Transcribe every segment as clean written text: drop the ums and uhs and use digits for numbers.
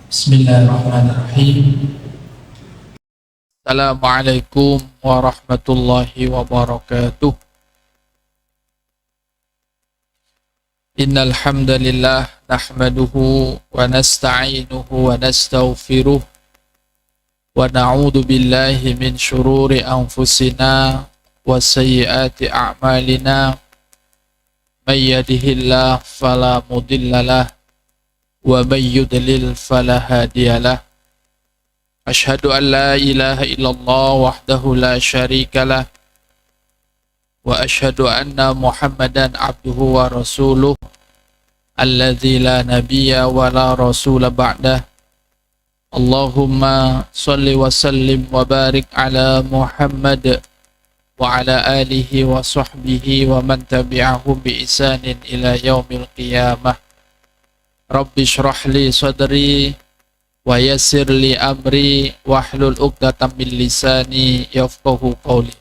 Bismillahirrahmanirrahim. Assalamualaikum warahmatullahi wabarakatuh. Innal hamdalillah nahmaduhu wa nasta'inuhu wa nastaghfiruh wa na'udzu billahi min shururi anfusina wa sayyiati a'malina. May yahdihillahu fala mudhillalah wa may yudlil fala hadiyalah. Asyhadu an la ilaha illallah wahdahu la syarikalah wa asyhadu anna Muhammadan abduhu wa rasuluh alladzi la nabiyya wa la rasula ba'dah. Allahumma shalli wa sallim wa barik ala Muhammad wa ala alihi wa sahbihi wa man tabi'ahum bi ihsanin ila yaumil qiyamah. Rabbi shrah li sadri wa yassir li amri wahlul 'uqdatam min lisani yafqahu qawli.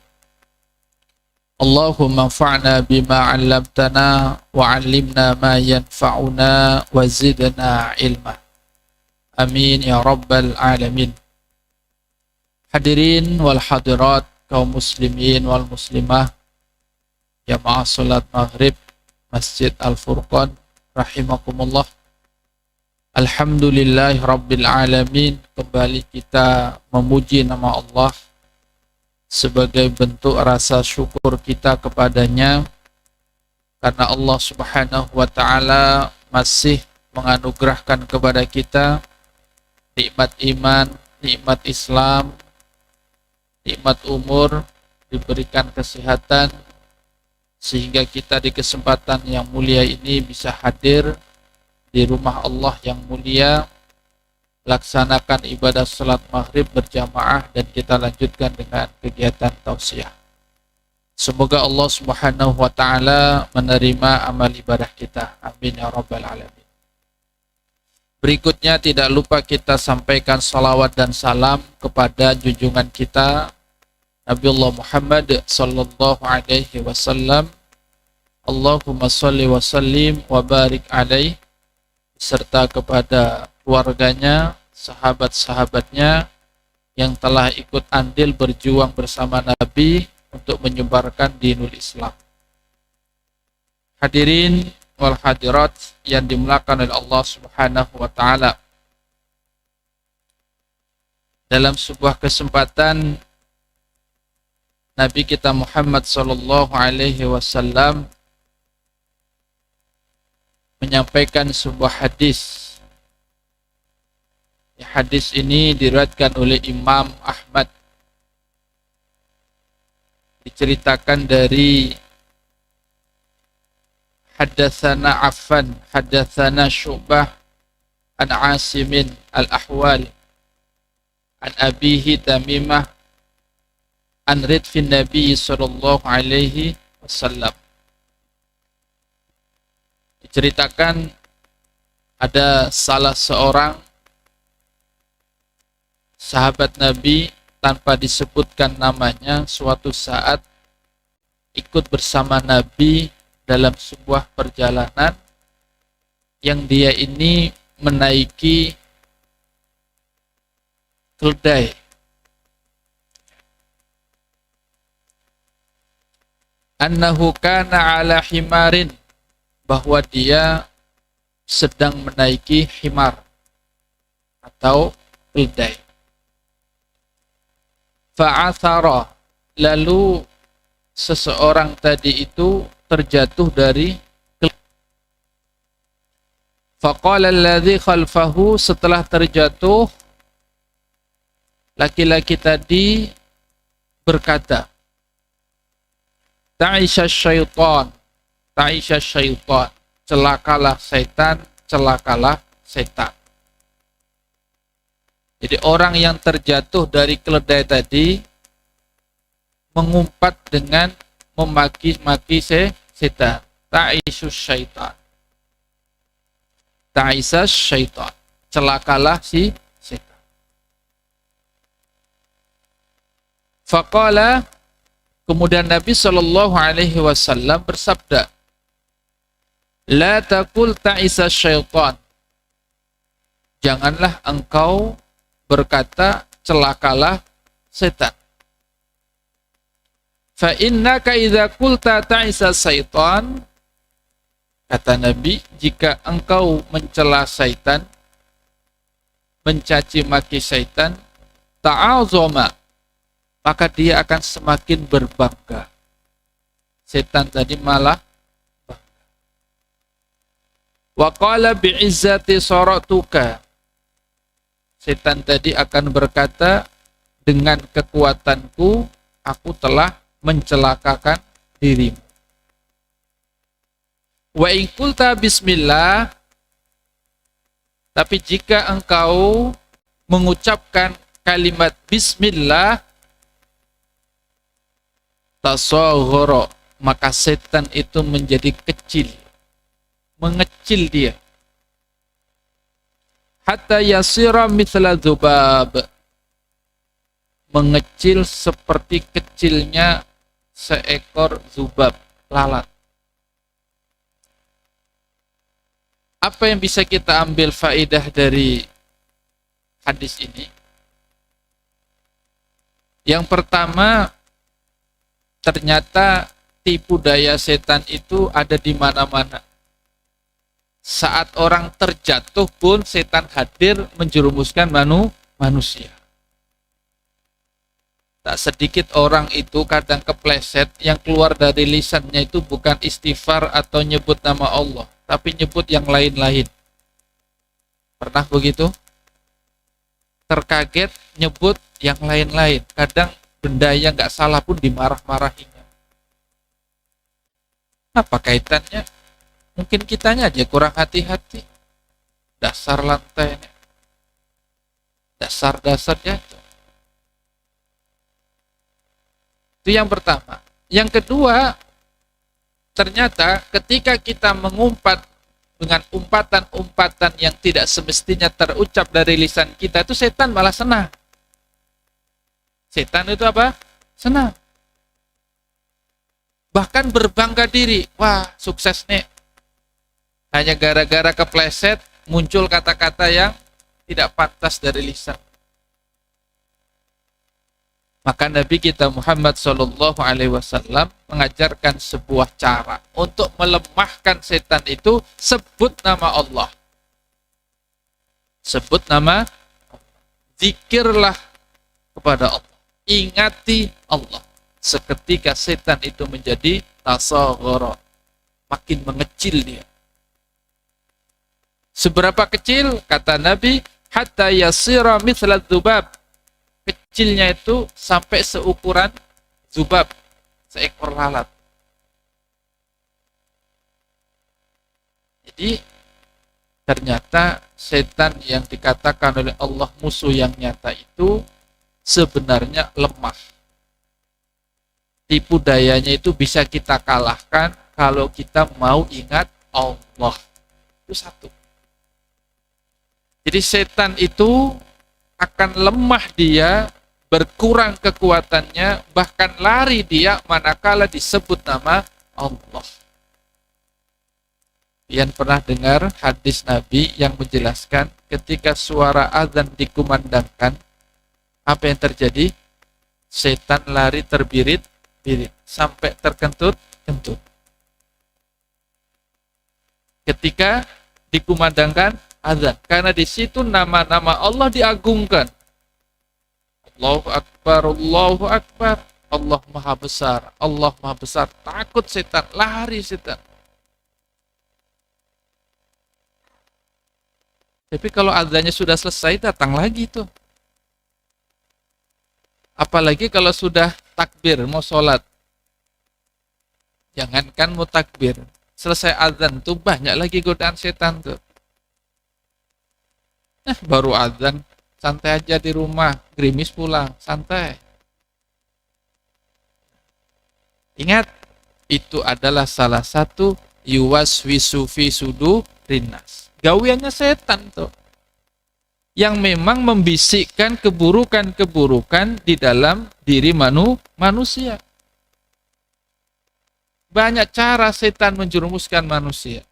Allahumma anfa'na bima 'allamtana wa 'allimna ma yanfa'una wa zidna ilma. Amin ya rabbal alamin. Hadirin wal hadirat, kaum muslimin wal muslimah, jamaah salat maghrib Masjid Al-Furqan rahimakumullah. Alhamdulillahi rabbil alamin. Kembali kita memuji nama Allah sebagai bentuk rasa syukur kita kepadanya, karena Allah subhanahu wa ta'ala masih menganugerahkan kepada kita nikmat iman, nikmat Islam, nikmat umur, diberikan kesehatan, sehingga kita di kesempatan yang mulia ini bisa hadir di rumah Allah yang mulia, laksanakan ibadah salat maghrib berjamaah, dan kita lanjutkan dengan kegiatan tausiah. Semoga Allah subhanahu wa ta'ala menerima amal ibadah kita. Amin ya rabbal alamin. Berikutnya tidak lupa kita sampaikan salawat dan salam kepada junjungan kita Nabiullah Muhammad sallallahu alaihi wasallam. Allahumma salli wa sallim wa barik alaihi, serta kepada keluarganya, sahabat-sahabatnya yang telah ikut andil berjuang bersama Nabi untuk menyebarkan dinul Islam. Hadirin wal hadirat yang dimuliakan oleh Allah subhanahu wa ta'ala, dalam sebuah kesempatan Nabi kita Muhammad sallallahu alaihi wasallam menyampaikan sebuah hadis. Hadis ini diriwayatkan oleh Imam Ahmad. Diceritakan dari haddatsana Affan, haddatsana Syu'bah an Asimin al-Ahwal an abihi Tamimah an ridfin Nabi sallallahu alaihi wasallam. Diceritakan ada salah seorang sahabat Nabi, tanpa disebutkan namanya, suatu saat ikut bersama Nabi dalam sebuah perjalanan yang dia ini menaiki keledai. Annahu kana ala himarin, bahwa dia sedang menaiki himar atau keledai. Fa'athara, lalu seseorang tadi itu terjatuh dari keledai. Faqala alladhi khalfahu, setelah terjatuh laki-laki tadi berkata, Ta'isha syaitan, Ta'isha syaitan, celakalah setan, celakalah setan. Jadi orang yang terjatuh dari keledai tadi mengumpat dengan memaki-maki setan. Ta'isha syaitan, Ta'isha syaitan, celakalah si setan. Faqala, kemudian Nabi SAW bersabda, La taqul ta'isa syaitan, Janganlah engkau berkata celakalah setan. Fa innaka idza qulta ta'isa syaitan, kata Nabi, jika engkau mencela syaitan, mencaci maki syaitan, ta'azama, maka dia akan semakin berbangga. Setan tadi malah bangga. Wa qala bi'izzati saratuka, setan tadi akan berkata, dengan kekuatanku aku telah mencelakakan dirimu. Wa in qulta bismillah, tapi jika engkau mengucapkan kalimat bismillah, tasaghara, maka setan itu menjadi kecil, mengecil dia. Hatta yasira mithla dzubab, mengecil seperti kecilnya seekor zubab, lalat. Apa yang bisa kita ambil faedah dari hadis ini? Yang pertama, ternyata tipu daya setan itu ada di mana-mana. Saat orang terjatuh pun setan hadir menjerumuskan manusia. Tak sedikit orang itu kadang kepleset, yang keluar dari lisannya itu bukan istighfar atau nyebut nama Allah, tapi nyebut yang lain-lain. Pernah begitu? Terkaget nyebut yang lain-lain. Kadang benda yang nggak salah pun dimarah-marahinya. Apa kaitannya? Mungkin kitanya aja kurang hati-hati. Dasar lantai, dasar-dasarnya itu. Itu yang pertama. Yang kedua, ternyata ketika kita mengumpat dengan umpatan-umpatan yang tidak semestinya terucap dari lisan kita, itu setan malah senang. Setan itu apa? Senang. Bahkan berbangga diri. Wah, sukses nih. Hanya gara-gara kepleset muncul kata-kata yang tidak pantas dari lisan. Maka Nabi kita Muhammad SAW mengajarkan sebuah cara untuk melemahkan setan itu, sebut nama Allah. Sebut nama, zikirlah kepada Allah. Ingati Allah. Seketika setan itu menjadi tasaghara, makin mengecil dia. Seberapa kecil? Kata Nabi, hatta yasira mithla dzubab. Kecilnya itu sampai seukuran zubab, seekor lalat. Jadi ternyata setan yang dikatakan oleh Allah musuh yang nyata itu sebenarnya lemah. Tipu dayanya itu bisa kita kalahkan kalau kita mau ingat Allah. Itu satu. Jadi setan itu akan lemah dia, berkurang kekuatannya, bahkan lari dia manakala disebut nama Allah. Yang pernah dengar hadis Nabi yang menjelaskan ketika suara azan dikumandangkan, apa yang terjadi? Setan lari terbirit-birit sampai terkentut-kentut. Ketika dikumandangkan azan, karena di situ nama-nama Allah diagungkan. Allahu Akbar, Allahu Akbar, Allah Maha Besar, Allah Maha Besar. Takut setan, lari setan. Tapi kalau azannya sudah selesai, datang lagi tuh. Apalagi kalau sudah takbir, mau sholat. Jangankan mau takbir, selesai azan tuh banyak lagi godaan setan tuh. Baru azan, santai aja di rumah, gerimis pulang, santai. Ingat, itu adalah salah satu yuwaswisu fi sudurin nas. Gawiannya setan tuh. Yang memang membisikkan keburukan-keburukan di dalam diri manusia. Banyak cara setan menjerumuskan manusia.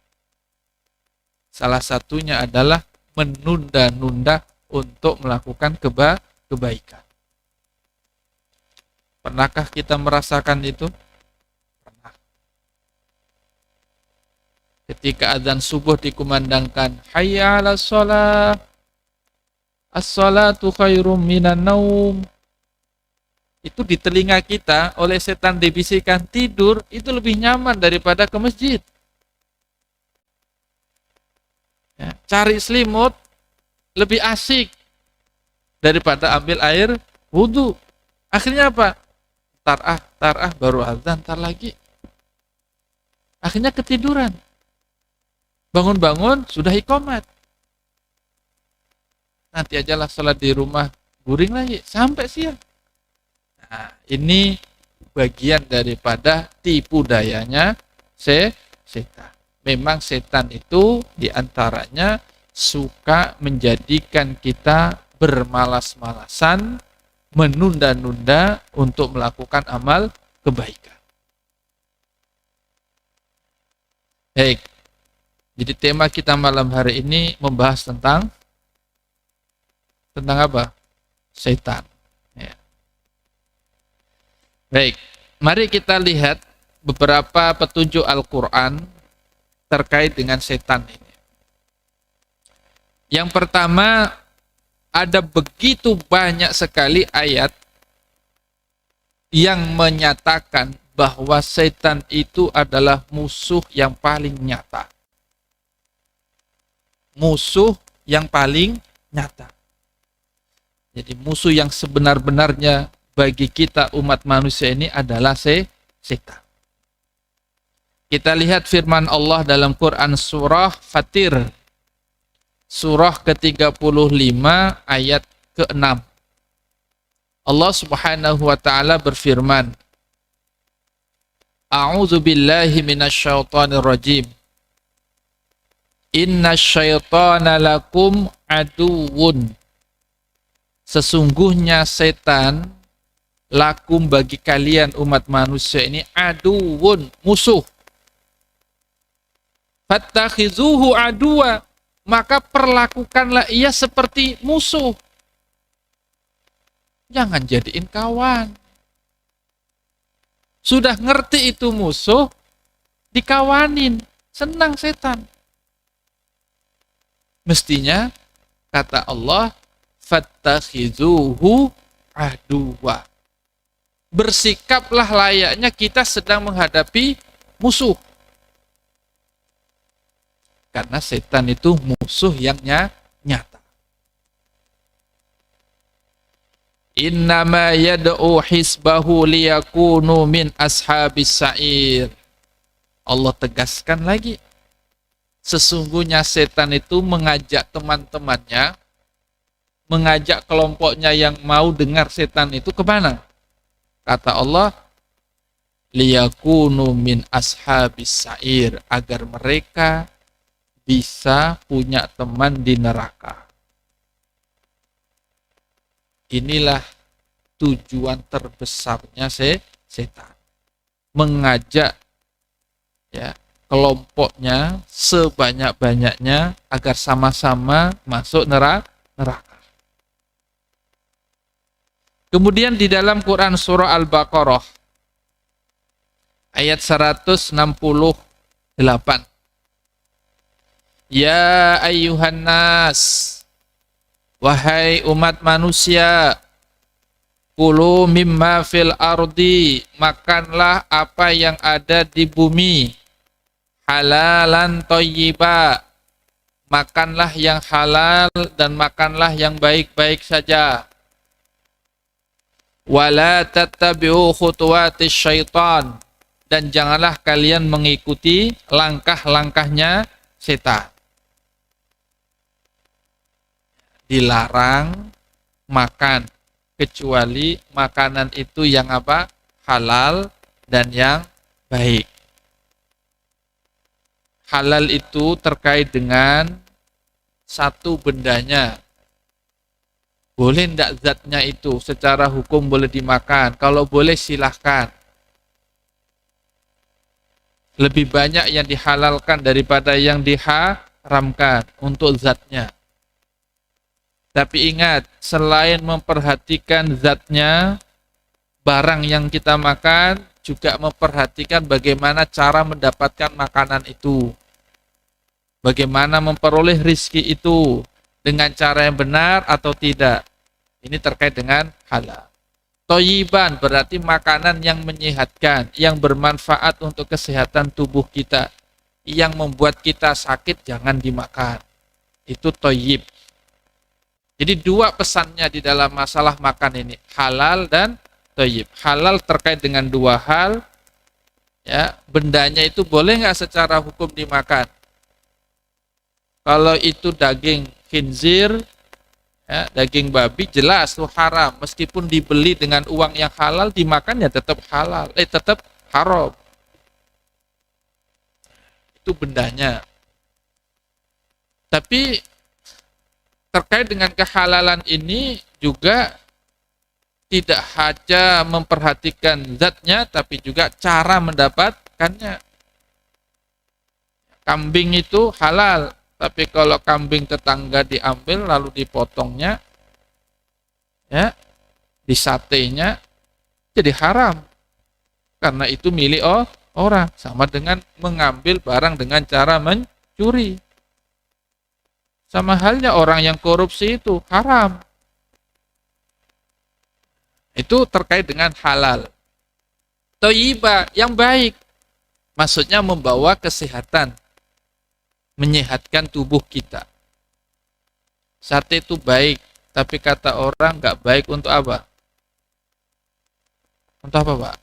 Salah satunya adalah menunda-nunda untuk melakukan kebaikan. Pernahkah kita merasakan itu? Pernah. Ketika azan subuh dikumandangkan, hayya 'alas shalah, as-salatu khairum minan naum. Itu di telinga kita oleh setan dibisikkan tidur itu lebih nyaman daripada ke masjid. Ya, cari selimut lebih asik daripada ambil air wudhu. Akhirnya apa? Tar baru azan, tar lagi. Akhirnya ketiduran. Bangun-bangun sudah iqamat. Nanti ajalah sholat di rumah, guring lagi sampai siang. Nah, ini bagian daripada tipu dayanya setan. Memang setan itu diantaranya suka menjadikan kita bermalas-malasan, menunda-nunda untuk melakukan amal kebaikan. Baik, jadi tema kita malam hari ini membahas tentang apa? Setan. Ya. Baik, mari kita lihat beberapa petunjuk Al-Quran terkait dengan setan ini. Yang pertama, ada begitu banyak sekali ayat yang menyatakan bahwa setan itu adalah musuh yang paling nyata. Musuh yang paling nyata. Jadi musuh yang sebenar-benarnya bagi kita umat manusia ini adalah setan. Kita lihat firman Allah dalam Quran surah Fatir. Surah ke-35 ayat ke-6. Allah Subhanahu wa taala berfirman, A'udzu billahi minasyaitonir rajim. Innasyaitana lakum aduwwun. Sesungguhnya setan lakum bagi kalian umat manusia ini aduwwun, musuh. Fattakhizuhu aduwa, maka perlakukanlah ia seperti musuh. Jangan jadiin kawan. Sudah ngerti itu musuh, dikawanin. Senang setan. Mestinya, kata Allah, fattakhizuhu aduwa. Bersikaplah layaknya kita sedang menghadapi musuh. Karena setan itu musuh yang nyata. Innama yad'u hisbahu liyakunu min ashabis sa'ir. Allah tegaskan lagi. Sesungguhnya setan itu mengajak teman-temannya, mengajak kelompoknya yang mau dengar setan itu kemana? Kata Allah, liyakunu min ashabis sa'ir. Agar mereka bisa punya teman di neraka. Inilah tujuan terbesarnya setan. Mengajak ya kelompoknya sebanyak-banyaknya agar sama-sama masuk neraka. Kemudian di dalam Quran surah Al-Baqarah ayat 168. Ya ayyuhan nas, wahai umat manusia, kulu mimma fil ardi, makanlah apa yang ada di bumi, halalan thayyiba, makanlah yang halal dan makanlah yang baik-baik saja. Wala tattabi'u khutuwatis syaitan, dan janganlah kalian mengikuti langkah-langkahnya setan. Dilarang makan kecuali makanan itu yang apa? Halal dan yang baik. Halal itu terkait dengan satu bendanya. Boleh enggak zatnya itu secara hukum boleh dimakan? Kalau boleh silahkan. Lebih banyak yang dihalalkan daripada yang diharamkan untuk zatnya. Tapi ingat, selain memperhatikan zatnya, barang yang kita makan, juga memperhatikan bagaimana cara mendapatkan makanan itu. Bagaimana memperoleh rizki itu, dengan cara yang benar atau tidak. Ini terkait dengan halal. Thayyiban berarti makanan yang menyehatkan, yang bermanfaat untuk kesehatan tubuh kita. Yang membuat kita sakit jangan dimakan. Itu thayyib. Jadi dua pesannya di dalam masalah makan ini, halal dan thayyib. Halal terkait dengan dua hal, ya, bendanya itu boleh nggak secara hukum dimakan. Kalau itu daging khinzir, ya, daging babi, jelas itu haram. Meskipun dibeli dengan uang yang halal, dimakan ya tetap halal, tetap haram. Itu bendanya. Tapi terkait dengan kehalalan ini juga tidak hanya memperhatikan zatnya, tapi juga cara mendapatkannya. Kambing itu halal, tapi kalau kambing tetangga diambil lalu dipotongnya, ya, disatenya, jadi haram. Karena itu milik orang, sama dengan mengambil barang dengan cara mencuri. Sama halnya orang yang korupsi itu haram. Itu terkait dengan halal. Thayyibah, yang baik. Maksudnya membawa kesehatan. Menyehatkan tubuh kita. Sate itu baik, tapi kata orang nggak baik untuk apa? Untuk apa, Pak?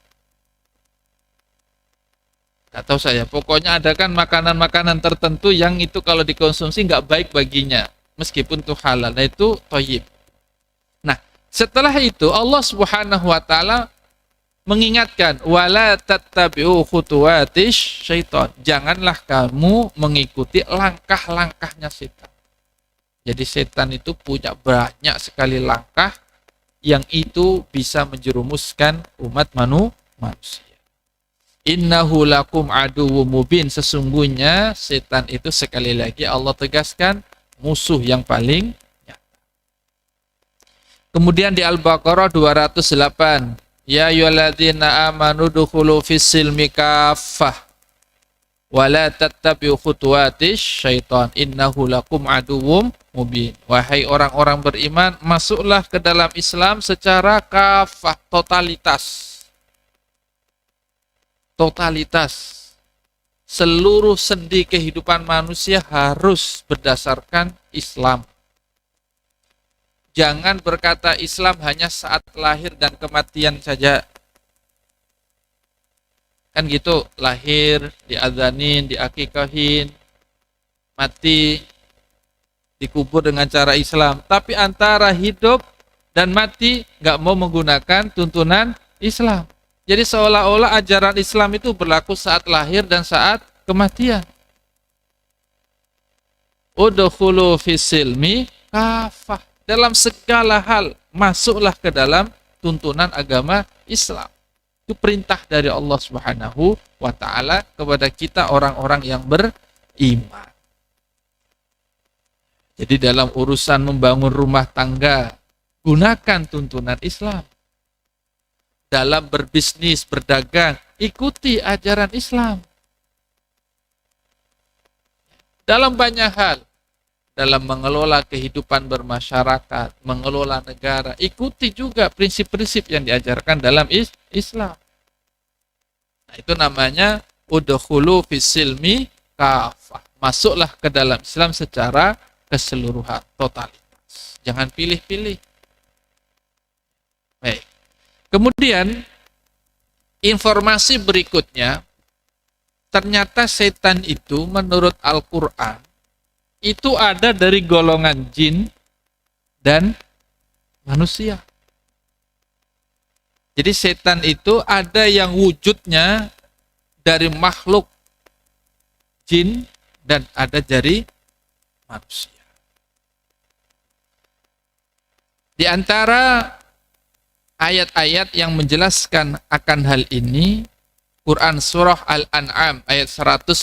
Nggak tahu saya. Pokoknya ada kan makanan-makanan tertentu yang itu kalau dikonsumsi nggak baik baginya. Meskipun itu halal. Nah itu thayyib. Nah setelah itu Allah Subhanahu wa ta'ala mengingatkan, wala tattabi'u khutuwatis syaitan. Janganlah kamu mengikuti langkah-langkahnya setan. Jadi setan itu punya banyak sekali langkah yang itu bisa menjerumuskan umat manusia. Innahu lakum aduwwum mubin. Sesungguhnya setan itu sekali lagi Allah tegaskan musuh yang paling nyata. Kemudian di Al-Baqarah 208, ya ayyuhalladzina amanu dukhulu fis-silmi kaffah wa la tattabi'u khutuwatis syaitan innahu lakum aduwwum mubin. Wahai orang-orang beriman, masuklah ke dalam Islam secara kafah, totalitas. Seluruh sendi kehidupan manusia harus berdasarkan Islam. Jangan berkata Islam hanya saat lahir dan kematian saja. Kan gitu, lahir, diadzanin, diakikahin, mati, dikubur dengan cara Islam. Tapi antara hidup dan mati nggak mau menggunakan tuntunan Islam. Jadi seolah-olah ajaran Islam itu berlaku saat lahir dan saat kematian. Udkhulu fis-silmi kafah. Dalam segala hal masuklah ke dalam tuntunan agama Islam. Itu perintah dari Allah Subhanahu wa ta'ala kepada kita orang-orang yang beriman. Jadi dalam urusan membangun rumah tangga, gunakan tuntunan Islam. Dalam berbisnis, berdagang, ikuti ajaran Islam. Dalam banyak hal, dalam mengelola kehidupan bermasyarakat, mengelola negara, ikuti juga prinsip-prinsip yang diajarkan dalam Islam. Nah, itu namanya udkhulu fis-silmi kafah. Masuklah ke dalam Islam secara keseluruhan, totalitas. Jangan pilih-pilih. Baik. Kemudian informasi berikutnya, ternyata setan itu menurut Al-Quran itu ada dari golongan jin dan manusia. Jadi setan itu ada yang wujudnya dari makhluk jin dan ada dari manusia. Di antara ayat-ayat yang menjelaskan akan hal ini, Quran Surah Al-An'am ayat 112.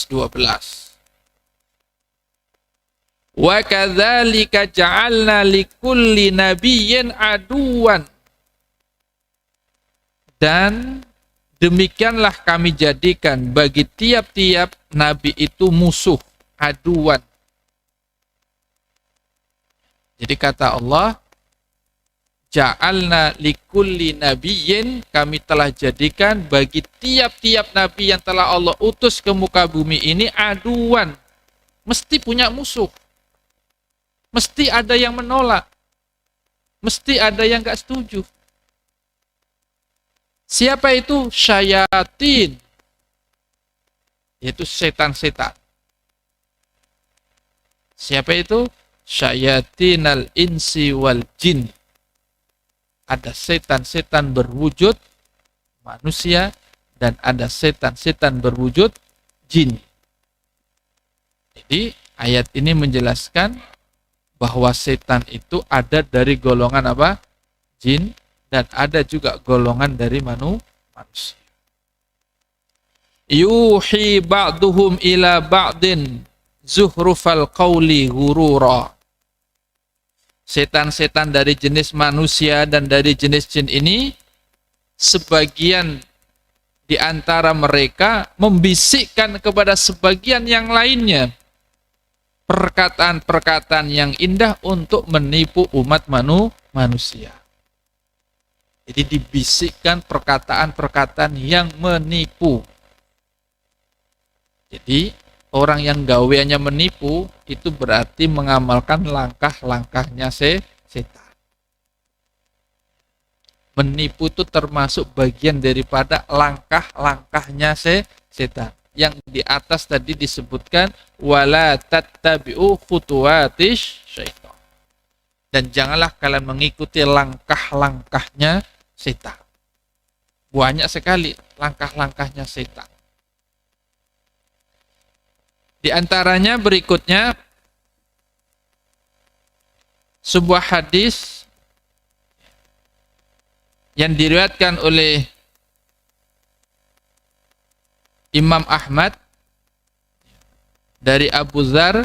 Wa kadzalika ja'alna likulli nabiyyin aduwan. Dan demikianlah kami jadikan bagi tiap-tiap nabi itu musuh, aduan. Jadi kata Allah, ja'alna likulli nabiyyin, kami telah jadikan bagi tiap-tiap nabi yang telah Allah utus ke muka bumi ini aduan. Mesti punya musuh. Mesti ada yang menolak. Mesti ada yang gak setuju. Siapa itu? Syayatin. Yaitu setan-setan. Siapa itu? Syayatinal insi wal jin. Ada setan-setan berwujud manusia dan ada setan-setan berwujud jin. Jadi ayat ini menjelaskan bahwa setan itu ada dari golongan apa? Jin. Dan ada juga golongan dari manusia. Yuhi ba'duhum ila ba'din zuhrufal qawli ghurura. Setan-setan dari jenis manusia dan dari jenis jin ini, sebagian di antara mereka membisikkan kepada sebagian yang lainnya perkataan-perkataan yang indah untuk menipu umat manusia. Jadi dibisikkan perkataan-perkataan yang menipu. Jadi orang yang gaweannya menipu itu berarti mengamalkan langkah-langkahnya setan. Menipu itu termasuk bagian daripada langkah-langkahnya setan. Yang di atas tadi disebutkan wala tattabi'u khutuwatis syaitan. Dan janganlah kalian mengikuti langkah-langkahnya setan. Banyak sekali langkah-langkahnya setan. Di antaranya berikutnya sebuah hadis yang diriwayatkan oleh Imam Ahmad dari Abu Dzar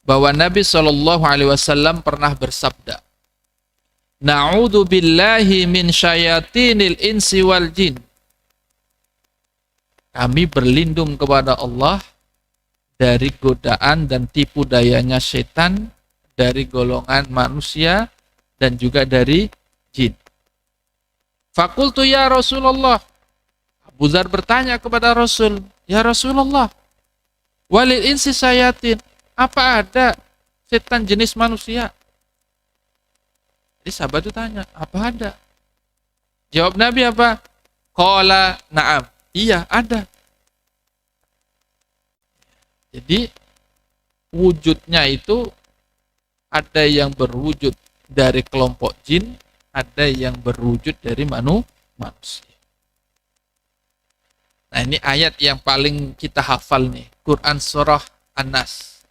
bahwa Nabi SAW pernah bersabda, Na'udzu billahi min syayatinil insi wal jin. Kami berlindung kepada Allah dari godaan dan tipu dayanya setan, dari golongan manusia dan juga dari jin. Fakultu ya Rasulullah. Abu Dzar bertanya kepada Rasul, ya Rasulullah, walil insi syayatin, apa ada setan jenis manusia? Jadi sahabat itu tanya, apa ada? Jawab Nabi apa? Qala na'am. Iya, ada. Jadi wujudnya itu ada yang berwujud dari kelompok jin, ada yang berwujud dari manusia. Nah, ini ayat yang paling kita hafal nih, Quran surah An-Nas.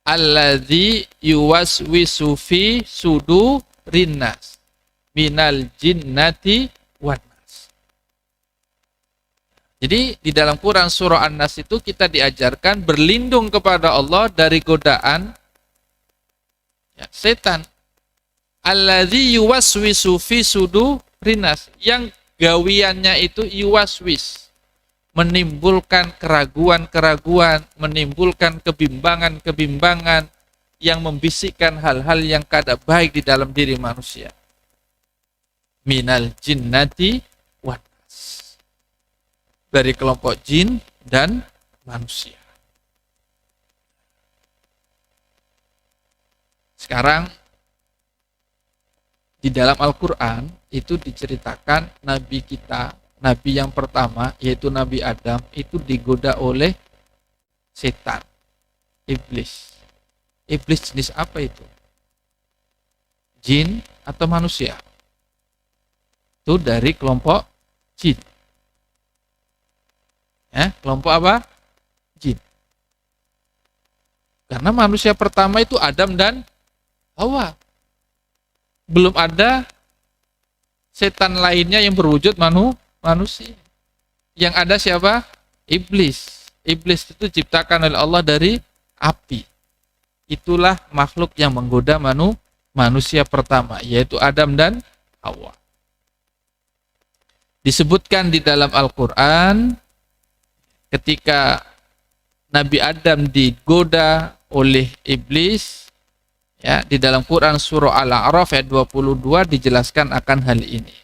Alladzi yuwaswisu fi sudurin nas minal jinnati wan nas. Jadi di dalam Quran surah An-Nas itu kita diajarkan berlindung kepada Allah dari godaan setan. Alladzi yuwaswisu fi sudurin nas, yang gawiannya itu yuwaswis, menimbulkan keraguan-keraguan, menimbulkan kebimbangan-kebimbangan, yang membisikkan hal-hal yang kada baik di dalam diri manusia. Minal jinnati wan nas, dari kelompok jin dan manusia. Sekarang di dalam Al-Quran itu diceritakan Nabi kita, Nabi yang pertama, yaitu Nabi Adam, itu digoda oleh setan, iblis. Iblis jenis apa itu? Jin atau manusia? Itu dari kelompok jin. Ya, kelompok apa? Jin. Karena manusia pertama itu Adam dan Hawa. Belum ada setan lainnya yang berwujud manusia. Yang ada siapa? Iblis. Iblis itu diciptakan oleh Allah dari api. itulah makhluk yang menggoda manusia pertama, yaitu Adam dan Hawa. Disebutkan di dalam Al-Quran ketika Nabi Adam digoda oleh iblis, ya, di dalam Quran surah Al-A'raf ayat 22 dijelaskan akan hal ini.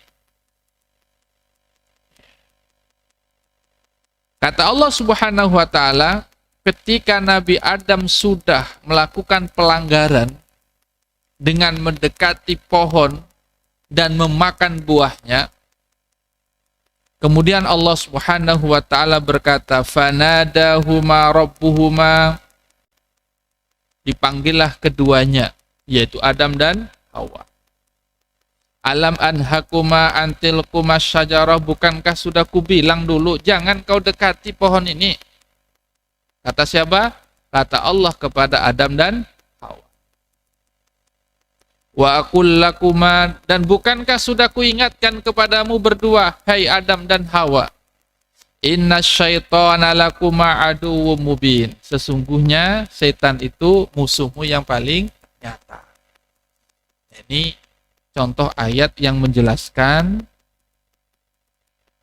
Kata Allah Subhanahu wa taala, ketika Nabi Adam sudah melakukan pelanggaran dengan mendekati pohon dan memakan buahnya, kemudian Allah Subhanahu wa taala berkata, "Fanadahuma rabbuhuma," dipanggillah keduanya, yaitu Adam dan Hawa. "Alam anhakuma antilkuma syajarah," bukankah sudah kubilang dulu jangan kau dekati pohon ini? Kata siapa? Kata Allah kepada Adam dan Hawa. "Wa aqul lakuma," dan bukankah sudah kuingatkan kepadamu berdua, hai Adam dan Hawa, "inna syaitana lakuma aduwwum mubin," sesungguhnya setan itu musuhmu yang paling nyata. Ini contoh ayat yang menjelaskan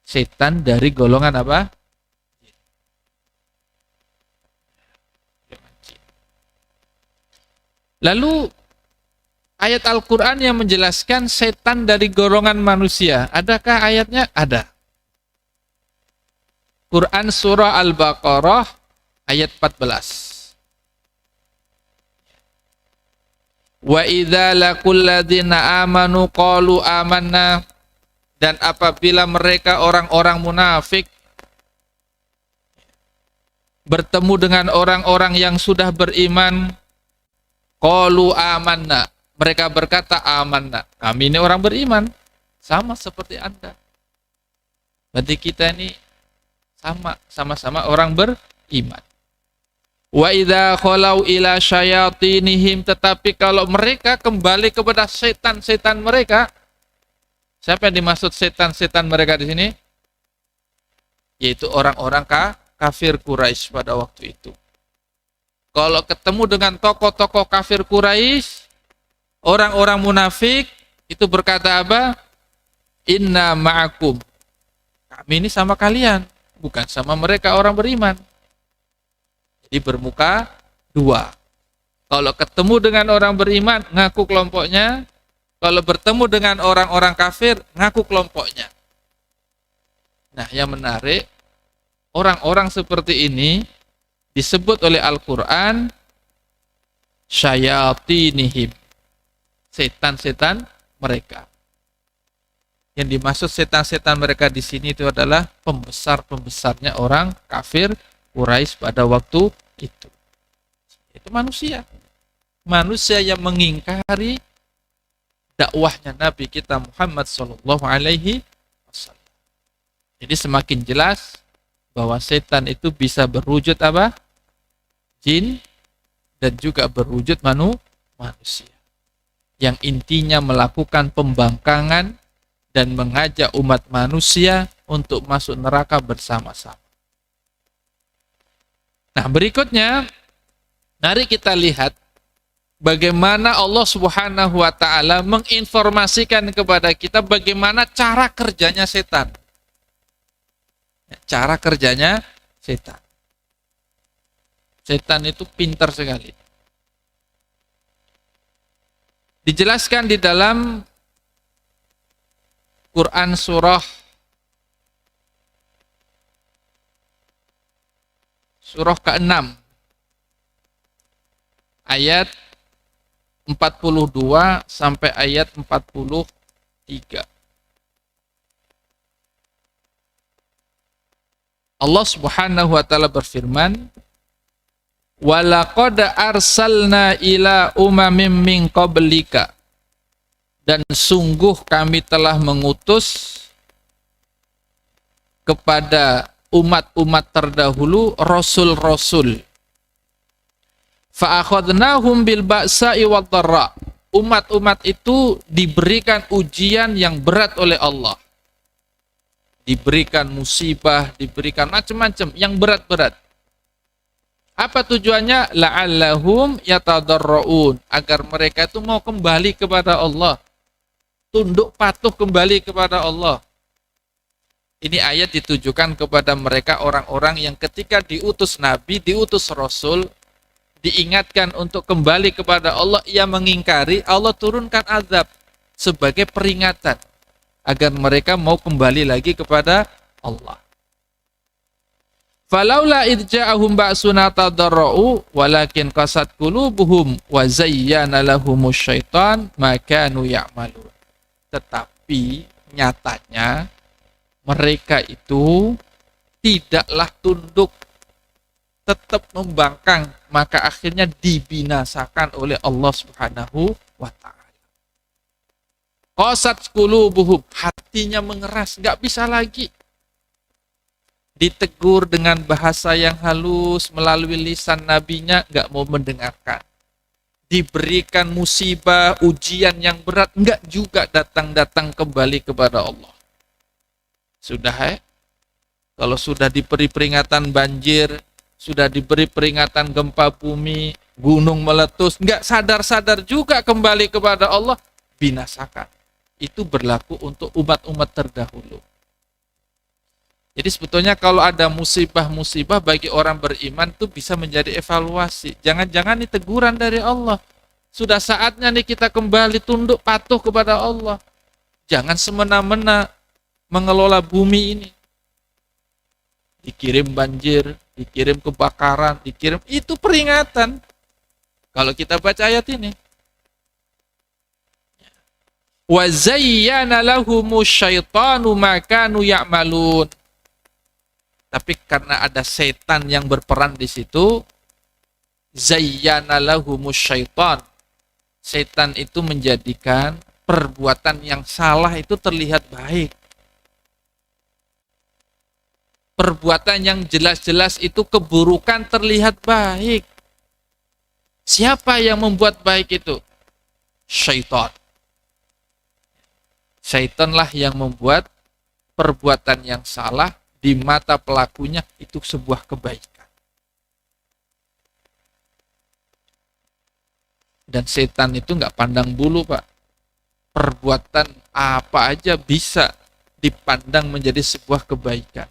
setan dari golongan apa? Lalu ayat Al-Quran yang menjelaskan setan dari golongan manusia, adakah ayatnya? Ada. Quran surah Al-Baqarah ayat 14. "Wa idza laqul ladzina amanu qalu amanna," dan apabila mereka orang-orang munafik bertemu dengan orang-orang yang sudah beriman, qalu amanna, mereka berkata amanna, kami ini orang beriman, sama seperti Anda. Berarti kita ini sama-sama orang beriman. "Wa idza khalau ila syayatinihim," tetapi kalau mereka kembali kepada setan-setan mereka, siapa yang dimaksud setan-setan mereka di sini? Yaitu orang-orang kafir Quraisy pada waktu itu. Kalau ketemu dengan tokoh-tokoh kafir Quraisy, orang-orang munafik itu berkata apa? "Inna ma'akum," kami ini sama kalian, bukan sama mereka orang beriman. Jadi bermuka dua. Kalau ketemu dengan orang beriman, ngaku kelompoknya. Kalau bertemu dengan orang-orang kafir, ngaku kelompoknya. Nah, yang menarik, orang-orang seperti ini disebut oleh Al-Quran syayatinihim, setan-setan mereka. Yang dimaksud setan-setan mereka di sini itu adalah pembesar-pembesarnya orang kafir Quraisy pada waktu itu. Itu manusia. Manusia yang mengingkari dakwahnya Nabi kita Muhammad sallallahu alaihi wasallam. Jadi semakin jelas bahwa setan itu bisa berwujud apa? Jin, dan juga berwujud manusia. Yang intinya melakukan pembangkangan dan mengajak umat manusia untuk masuk neraka bersama-sama. Nah, berikutnya mari kita lihat bagaimana Allah Subhanahu wa taala menginformasikan kepada kita bagaimana cara kerjanya setan. Cara kerjanya setan. Setan itu pintar sekali. Dijelaskan di dalam Quran surah ke-6 ayat 42 sampai ayat 43. Allah Subhanahu wa taala berfirman, "Walaqad arsalna ila umamin min qablika," dan sungguh kami telah mengutus kepada umat-umat terdahulu rasul-rasul. Fa akhadnahum bil ba'sa'i wad dharra. Umat-umat itu diberikan ujian yang berat oleh Allah. Diberikan musibah, diberikan macam-macam yang berat-berat. Apa tujuannya? La'allahum yatadarraun, agar mereka itu mau kembali kepada Allah, tunduk patuh kembali kepada Allah. Ini ayat ditujukan kepada mereka orang-orang yang ketika diutus Nabi, diutus Rasul, diingatkan untuk kembali kepada Allah, ia mengingkari, Allah turunkan azab sebagai peringatan agar mereka mau kembali lagi kepada Allah. Falaula idja'ahum ba'suna tadarra'u walakin qasat qulubuhum wa zayyana lahumus syaitan ma kanu ya'malun. Tetapi nyatanya mereka itu tidaklah tunduk, tetap membangkang, maka akhirnya dibinasakan oleh Allah Subhanahu wa ta'ala. Qasat qulubuhum, hatinya mengeras, nggak bisa lagi. Ditegur dengan bahasa yang halus melalui lisan nabinya, nggak mau mendengarkan. Diberikan musibah, ujian yang berat, nggak juga datang kembali kepada Allah. Sudah kalau sudah diberi peringatan banjir, sudah diberi peringatan gempa bumi, gunung meletus, nggak sadar-sadar juga kembali kepada Allah, binasakan. Itu berlaku untuk umat-umat terdahulu. Jadi sebetulnya kalau ada musibah-musibah bagi orang beriman itu bisa menjadi evaluasi. Jangan-jangan ini teguran dari Allah. Sudah saatnya nih kita kembali tunduk patuh kepada Allah. Jangan semena-mena mengelola bumi ini. Dikirim banjir, dikirim kebakaran, itu peringatan. Kalau kita baca ayat ini. Wa zayyana lahumus syaitanu ma kanu ya'malun. Tapi karena ada setan yang berperan di situ, zayyana lahumus syaitan. Setan itu menjadikan perbuatan yang salah itu terlihat baik. Perbuatan yang jelas-jelas itu keburukan terlihat baik. Siapa yang membuat baik itu? Syaitan. Syaitanlah yang membuat perbuatan yang salah di mata pelakunya itu sebuah kebaikan. Dan setan itu nggak pandang bulu, Pak. Perbuatan apa aja bisa dipandang menjadi sebuah kebaikan.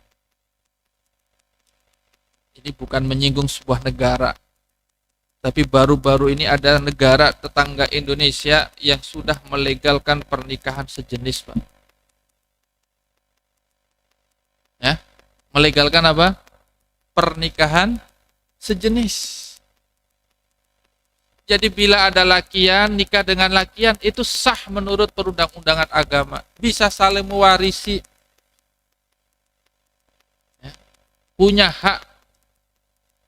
Ini bukan menyinggung sebuah negara. Tapi baru-baru ini ada negara tetangga Indonesia yang sudah melegalkan pernikahan sejenis, Pak. Ya, melegalkan apa? Pernikahan sejenis. Jadi bila ada lakian, nikah dengan lakian, itu sah menurut perundang-undangan agama. Bisa saling mewarisi. Ya, punya hak.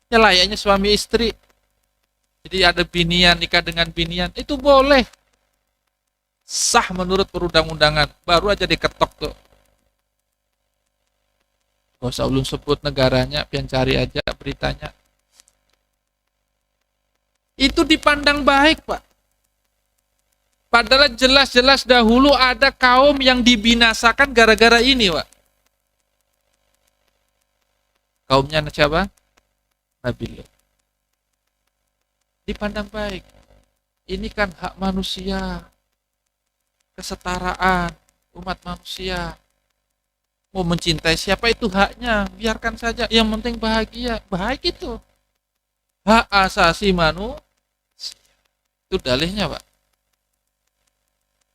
Ya layaknya suami istri. Jadi ada binian, nikah dengan binian, itu boleh. Sah menurut perundang-undangan. Baru aja diketok tuh. Gak usah ulun sebut negaranya, pian cari aja beritanya. Itu dipandang baik, Pak. Padahal jelas-jelas dahulu ada kaum yang dibinasakan gara-gara ini, Pak. Kaumnya siapa? Nabi Lut. Dipandang baik. Ini kan hak manusia. Kesetaraan umat manusia. Mau mencintai siapa itu haknya, biarkan saja. Yang penting bahagia, baik itu. Hak asasi manusia. Itu dalihnya, Pak.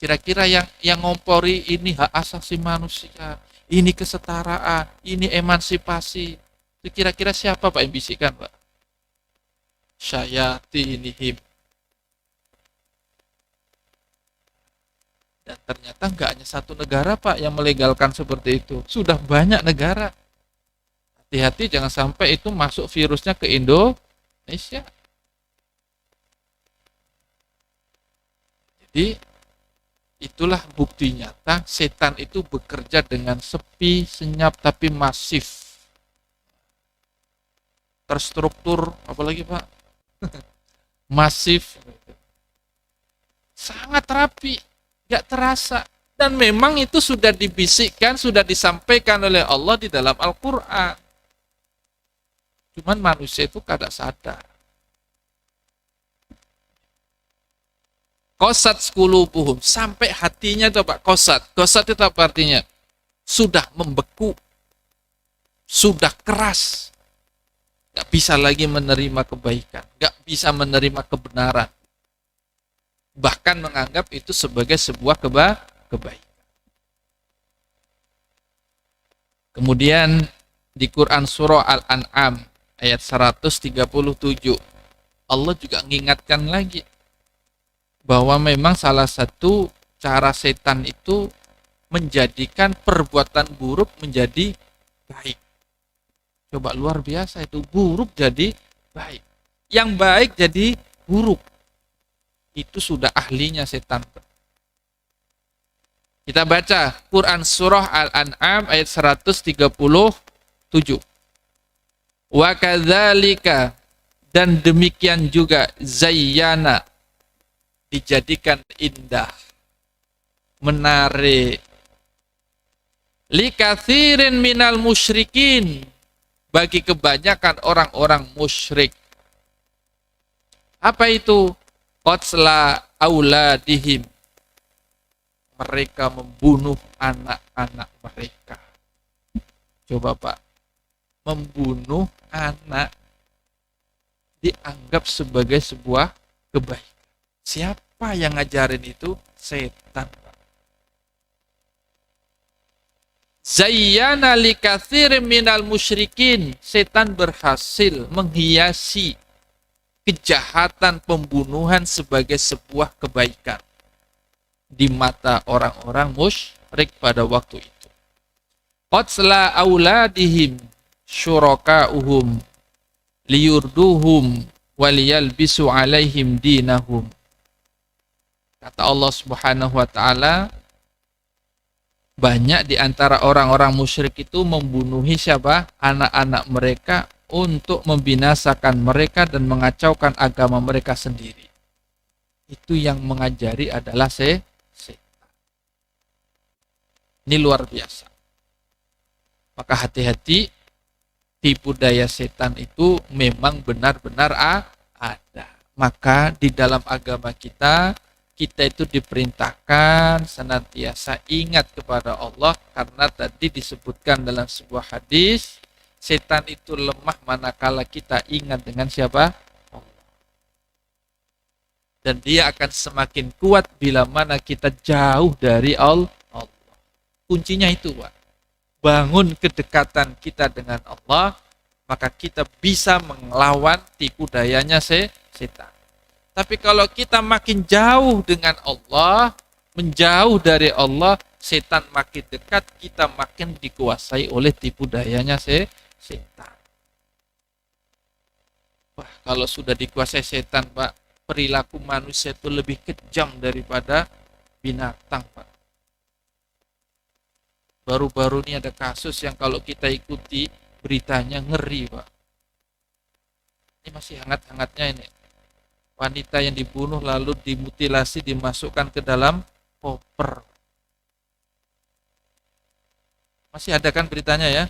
Kira-kira yang ngompori ini hak asasi manusia, ini kesetaraan, ini emansipasi. Itu kira-kira siapa, Pak, yang bisikan, Pak? Syayatinihim. Dan ternyata nggak hanya satu negara, Pak, yang melegalkan seperti itu. Sudah banyak negara. Hati-hati jangan sampai itu masuk virusnya ke Indonesia. Jadi itulah bukti nyata setan itu bekerja dengan sepi, senyap, tapi masif. Terstruktur, apalagi, Pak? Masif. Sangat rapi. Gak terasa. Dan memang itu sudah dibisikkan, sudah disampaikan oleh Allah di dalam Al-Quran. Cuman manusia itu kada sadar. Qasat qulubuhum, sampai hatinya itu Pak, qasat. Qasat itu apa artinya? Sudah membeku, sudah keras. Gak bisa lagi menerima kebaikan, gak bisa menerima kebenaran. Bahkan menganggap itu sebagai sebuah kebaikan. Kemudian di Quran surah Al-An'am ayat 137, Allah juga mengingatkan lagi bahwa memang salah satu cara setan itu menjadikan perbuatan buruk menjadi baik. Coba luar biasa itu, buruk jadi baik. Yang baik jadi buruk. Itu sudah ahlinya setan. Kita baca Quran surah Al-An'am ayat 137. Wa kadzalika, dan demikian juga zayyana, dijadikan indah, menarik, likatsirin minal musyrikin, bagi kebanyakan orang-orang musyrik. Apa itu? Qatla auladihim, mereka membunuh anak-anak mereka. Coba Pak, membunuh anak dianggap sebagai sebuah kebaikan. Siapa yang ngajarin itu? Setan. Zayyana likatsirin minal musyrikin, setan berhasil menghiasi kejahatan pembunuhan sebagai sebuah kebaikan di mata orang-orang musyrik pada waktu itu. Qatla auladihim syuraka'uhum liyurduhum waliyalbisu alaihim dinahum. Kata Allah Subhanahu wa taala, banyak di antara orang-orang musyrik itu membunuhi siapa? Anak-anak mereka untuk membinasakan mereka dan mengacaukan agama mereka sendiri. Itu yang mengajari adalah setan. Ini luar biasa. Maka hati-hati, tipu daya setan itu memang benar-benar ada. Maka di dalam agama kita itu diperintahkan senantiasa ingat kepada Allah, karena tadi disebutkan dalam sebuah hadis, setan itu lemah manakala kita ingat dengan siapa? Allah. Dan dia akan semakin kuat bila mana kita jauh dari Allah. Kuncinya itu, Pak. Bangun kedekatan kita dengan Allah, maka kita bisa melawan tipu dayanya setan. Tapi kalau kita makin jauh dengan Allah, menjauh dari Allah, setan makin dekat, kita makin dikuasai oleh tipu dayanya setan. Wah, kalau sudah dikuasai setan, Pak, perilaku manusia itu lebih kejam daripada binatang, Pak. Baru-baru ini ada kasus yang kalau kita ikuti beritanya ngeri, Pak. Ini masih hangat-hangatnya ini. Wanita yang dibunuh lalu dimutilasi, dimasukkan ke dalam koper. Masih ada kan beritanya ya?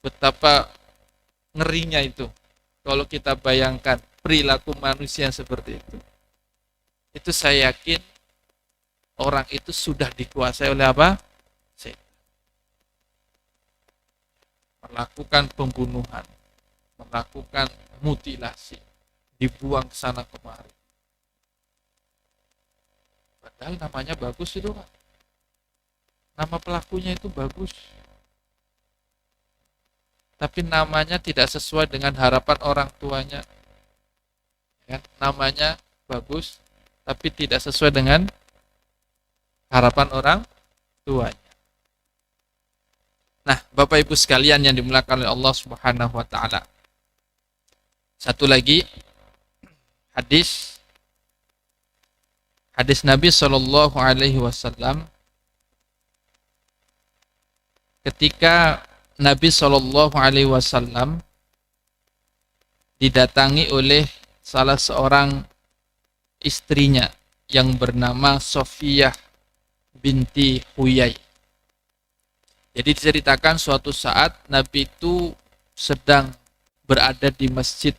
Betapa ngerinya itu. Kalau kita bayangkan perilaku manusia seperti itu. Itu saya yakin orang itu sudah dikuasai oleh apa? Setan. Melakukan pembunuhan, melakukan mutilasi, dibuang ke sana kemari. Padahal namanya bagus itu, Pak. Nama pelakunya itu bagus. Tapi namanya tidak sesuai dengan harapan orang tuanya. Ya, namanya bagus, tapi tidak sesuai dengan harapan orang tuanya. Nah, Bapak Ibu sekalian yang dimuliakan oleh Allah Subhanahu wa taala. Satu lagi hadis Nabi Shallallahu alaihi wasallam ketika Nabi Shallallahu alaihi wasallam didatangi oleh salah seorang istrinya yang bernama Sofiyah binti Huyai. Jadi diceritakan suatu saat Nabi itu sedang berada di masjid.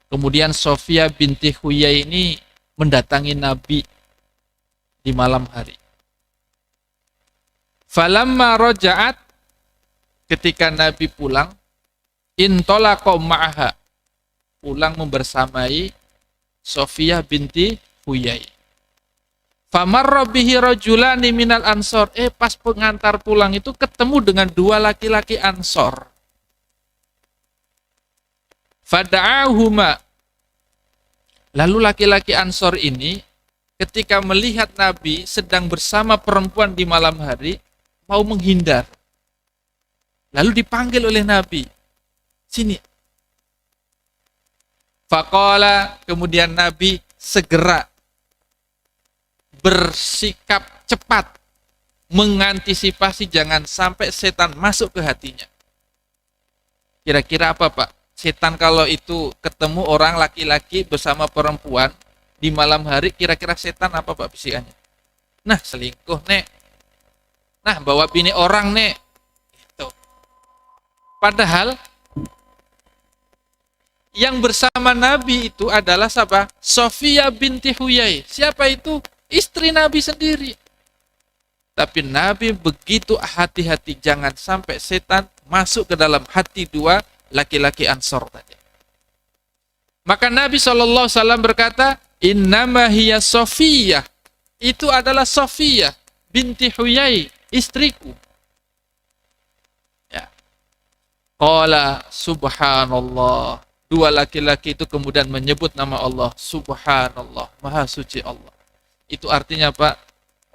Kemudian Sofia binti Huyai ini mendatangi Nabi di malam hari. Falamma raja'at, ketika Nabi pulang, intolaqa ma'aha, pulang membersamai Sofia binti Huyai. Famarra bihi rajulani minal ansor. Pas pengantar pulang itu ketemu dengan dua laki-laki Ansor. Fada'ahuma. Lalu laki-laki Ansor ini ketika melihat Nabi sedang bersama perempuan di malam hari, mau menghindar. Lalu dipanggil oleh Nabi. Sini. Faqala, kemudian Nabi segera bersikap cepat mengantisipasi jangan sampai setan masuk ke hatinya. Kira-kira apa, Pak? Setan kalau itu ketemu orang laki-laki bersama perempuan di malam hari, kira-kira setan apa, Pak, bisikannya? Nah, selingkuh, Nek. Nah, bawa bini orang, Nek. Itu. Padahal yang bersama Nabi itu adalah siapa? Sofia binti Huyai. Siapa itu? Istri Nabi sendiri. Tapi Nabi begitu hati-hati jangan sampai setan masuk ke dalam hati dua laki-laki Ansor tadi. Maka Nabi SAW berkata, innama hiya Sofiyah. Itu adalah Sofiyah binti Huyai, istriku. Ya. Qala subhanallah. Dua laki-laki itu kemudian menyebut nama Allah. Subhanallah, maha suci Allah. Itu artinya, Pak,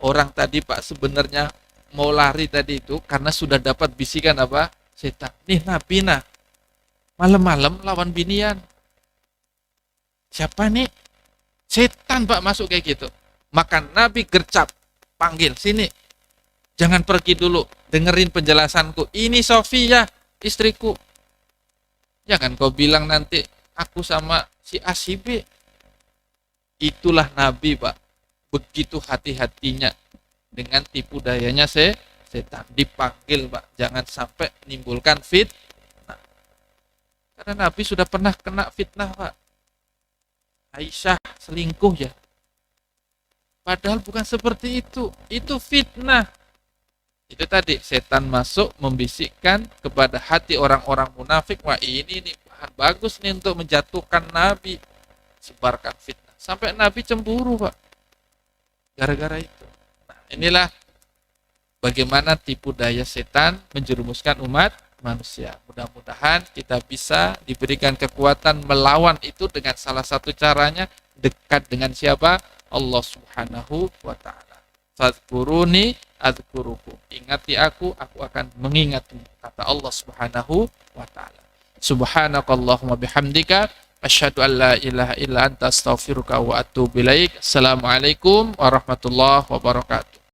orang tadi, Pak, sebenarnya mau lari tadi itu karena sudah dapat bisikan apa? Setan. Nih Nabi, nah, malam-malam lawan binian. Siapa nih? Setan, Pak, masuk kayak gitu. Maka Nabi gercap, panggil, sini. Jangan pergi dulu, dengerin penjelasanku. Ini Sofia, istriku. Jangan kau bilang nanti aku sama si A si B. Itulah Nabi, Pak. Begitu hati-hatinya dengan tipu dayanya setan. Dipanggil, Pak, jangan sampai menimbulkan fitnah. Karena Nabi sudah pernah kena fitnah, Pak. Aisyah selingkuh ya. Padahal bukan seperti itu fitnah. Itu tadi setan masuk membisikkan kepada hati orang-orang munafik, wah ini nih bahan bagus nih untuk menjatuhkan Nabi. Sebarkan fitnah. Sampai Nabi cemburu, Pak. Gara-gara itu. Nah, inilah bagaimana tipu daya setan menjerumuskan umat manusia. Mudah-mudahan kita bisa diberikan kekuatan melawan itu dengan salah satu caranya dekat dengan siapa? Allah Subhanahu wa ta'ala. Fadhkuruni adzkurukum. Ingati aku akan mengingatmu. Kata Allah Subhanahu wa ta'ala. Subhanakallahumma bihamdika asyhadu an la ilaha illa anta astaghfiruka wa atubu ilaik. Assalamualaikum warahmatullahi wabarakatuh.